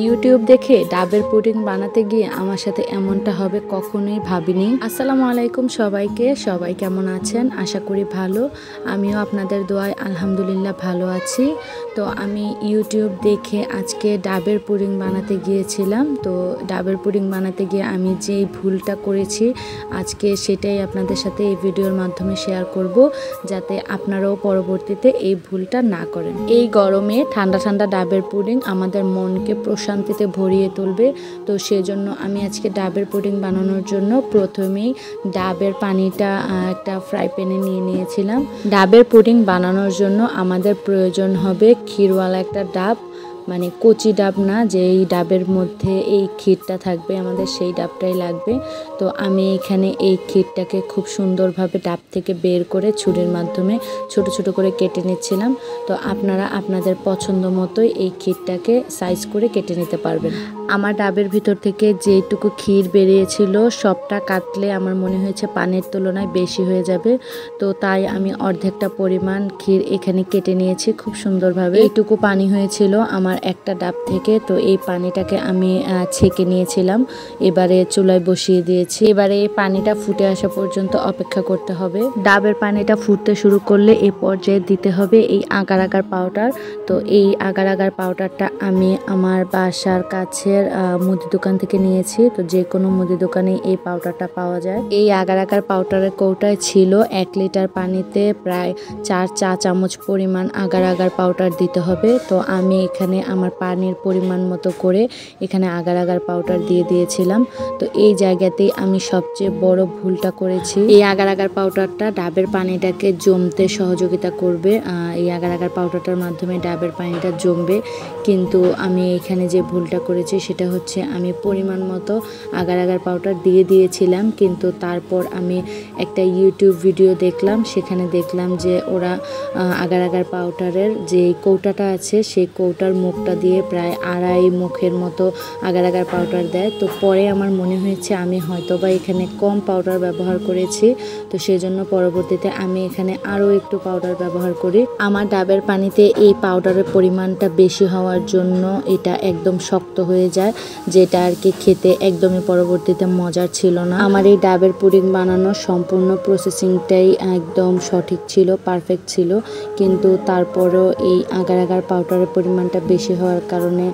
YouTube দেখে ডাবের pudding বানাতে গিয়ে আমার সাথে এমনটা হবে কখনোই ভাবিনি। আসসালামু আলাইকুম সবাইকে, সবাই কেমন আছেন? আশা করি ভালো। আমিও আপনাদের দোয়ায় আলহামদুলিল্লাহ ভালো আছি। তো আমি ইউটিউব দেখে আজকে ডাবের পুডিং বানাতে গিয়েছিলাম। তো ডাবের পুডিং বানাতে গিয়ে আমি যেই ভুলটা করেছি আজকে সেটাই আপনাদের সাথে এই ভিডিওর মাধ্যমে শেয়ার করব, যাতে আপনারাও পরবর্তীতে এই ভুলটা না করেন। এই গরমে ঠান্ডা ঠান্ডা ডাবের পুডিং আমাদের মনকে শান্তিতে ভরিয়ে তুলবে। তো সেজন্য আমি আজকে ডাবের পুডিং বানানোর জন্য প্রথমেই ডাবের পানিটা একটা ফ্রাই প্যানে নিয়ে নিয়েছিলাম। ডাবের পুডিং বানানোর জন্য আমাদের প্রয়োজন হবে ক্ষীরওয়ালা একটা ডাব, মানে কচি ডাব না, যে এই ডাবের মধ্যে এই ক্ষীরটা থাকবে আমাদের সেই ডাবটাই লাগবে। তো আমি এখানে এই ক্ষীরটাকে খুব সুন্দরভাবে ডাব থেকে বের করে ছুরির মাধ্যমে ছোট ছোট করে কেটে নিচ্ছিলাম। তো আপনারা আপনাদের পছন্দ মতোই এই ক্ষীরটাকে সাইজ করে কেটে নিতে পারবেন। আমার ডাবের ভিতর থেকে যেটুকু ক্ষীর বেরিয়েছিল সবটা কাটলে আমার মনে হয়েছে পানির তুলনায় বেশি হয়ে যাবে। তো তাই আমি অর্ধেকটা পরিমাণ ক্ষীর এখানে কেটে নিয়েছি খুব সুন্দরভাবে। এইটুকু পানি হয়েছিল আমার একটা ডাব থেকে। তো এই পানিটাকে আমি ছেঁকে নিয়েছিলাম, এবারে চুলায় বসিয়ে দিয়েছি। এবারে এই পানিটা ফুটে আসা পর্যন্ত অপেক্ষা করতে হবে। ডাবের পানিটা ফুটতে শুরু করলে এই পর্যায়ে দিতে হবে এই আগার আগার পাউডার। তো এই আগার আগার পাউডারটা আমি আমার বাসার কাছের মুদি দোকান থেকে নিয়েছি। তো যে কোনো মুদি দোকানে এই পাউডারটা পাওয়া যায়। এই আগার আগার পাউডারের কৌটায় ছিল 1 লিটার পানিতে প্রায় 4 চা চামচ পরিমাণ আগার আগার পাউডার দিতে হবে। তো আমি এখানে আমার পানির পরিমাণ মতো করে এখানে আগার আগার পাউডার দিয়ে দিয়েছিলাম। তো এই জায়গাতেই আমি সবচেয়ে বড় ভুলটা করেছি। এই আগার আগার পাউডারটা ডাবের পানিটাকে জমতে সহযোগিতা করবে। এই আগার আগার পাউডারটার মাধ্যমে ডাবের পানিটা জমবে। কিন্তু আমি এখানে যে ভুলটা করেছি সেটা হচ্ছে আমি পরিমাণ মতো আগার আগার পাউডার দিয়ে দিয়েছিলাম, কিন্তু তারপর আমি একটা ইউটিউব ভিডিও দেখলাম, সেখানে দেখলাম যে ওরা আগার আগার পাউডারের যে কৌটাটা আছে সেই কৌটার মুখটা দিয়ে প্রায় 2.5 মুখের মতো আগার আগার পাউডার দেয়। তো পরে আমার মনে হয়েছে আমি হয়তোবা এখানে কম পাউডার ব্যবহার করেছি। তো সেজন্য পরবর্তীতে আমি এখানে আরও একটু পাউডার ব্যবহার করি। আমার ডাবের পানিতে এই পাউডারের পরিমাণটা বেশি হওয়ার জন্য এটা একদম শক্ত হয়ে যায়, যেটা আর কি খেতে একদমই পরবর্তীতে মজার ছিল না। আমার এই ডাবের পুডিং বানানোর সম্পূর্ণ প্রসেসিংটাই একদম সঠিক ছিল, পারফেক্ট ছিল, কিন্তু তারপরও এই আগার আগার পাউডারের পরিমাণটা বেশি হওয়ার কারণে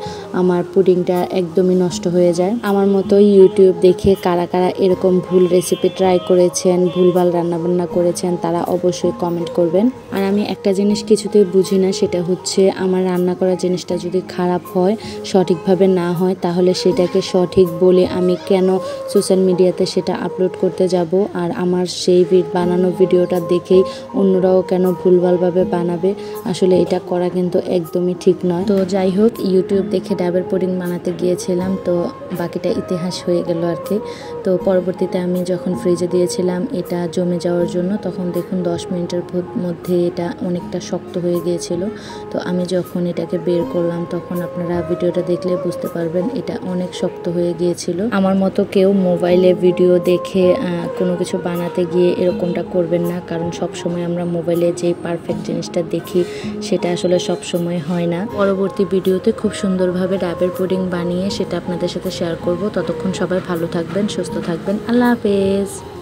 আমার পুডিংটা একদমই নষ্ট হয়ে যায়। আমার মতো ইউটিউব দেখে কারা কারা এরকম ভুল রেসিপি ট্রাই করেছেন, ভুলভাল রান্নাবান্না করেছেন, তারা অবশ্যই কমেন্ট করবেন। আর আমি একটা জিনিস কিছুতেই বুঝি না, সেটা হচ্ছে আমার রান্না করা জিনিসটা যদি খারাপ হয়, সঠিকভাবে না হয়, তাহলে সেটাকে সঠিক বলে আমি কেন সোশ্যাল মিডিয়াতে সেটা আপলোড করতে যাব? আর আমার সেই বানানো ভিডিওটা দেখেই অন্যরাও কেন ভুলভালভাবে বানাবে? আসলে এটা করা কিন্তু একদমই ঠিক নয়। তো যাই হোক, ইউটিউব দেখে ডাবের পুডিং বানাতে গিয়েছিলাম, তো বাকিটা ইতিহাস হয়ে গেল আর কি। তো পরবর্তীতে আমি যখন ফ্রিজে দিয়েছিলাম এটা জমে যাওয়ার জন্য, তখন দেখুন 10 মিনিটের মধ্যে এটা অনেকটা শক্ত হয়ে গিয়েছিল। তো আমি যখন এটাকে বের করলাম তখন আপনারা ভিডিওটা দেখলে বুঝতে পারবেন এটা অনেক শক্ত হয়ে গিয়েছিল। আমার মতো কেউ মোবাইলে ভিডিও দেখে কোনো কিছু বানাতে গিয়ে এরকমটা করবেন না, কারণ সবসময় আমরা মোবাইলে যে পারফেক্ট জিনিসটা দেখি সেটা আসলে সবসময় হয় না। পরবর্তী ভিডিওতে খুব সুন্দরভাবে ডাবের পুডিং বানিয়ে সেটা আপনাদের সাথে শেয়ার করব। ততক্ষণ সবাই ভালো থাকবেন, সুস্থ থাকবেন। আল্লাহ হাফেজ।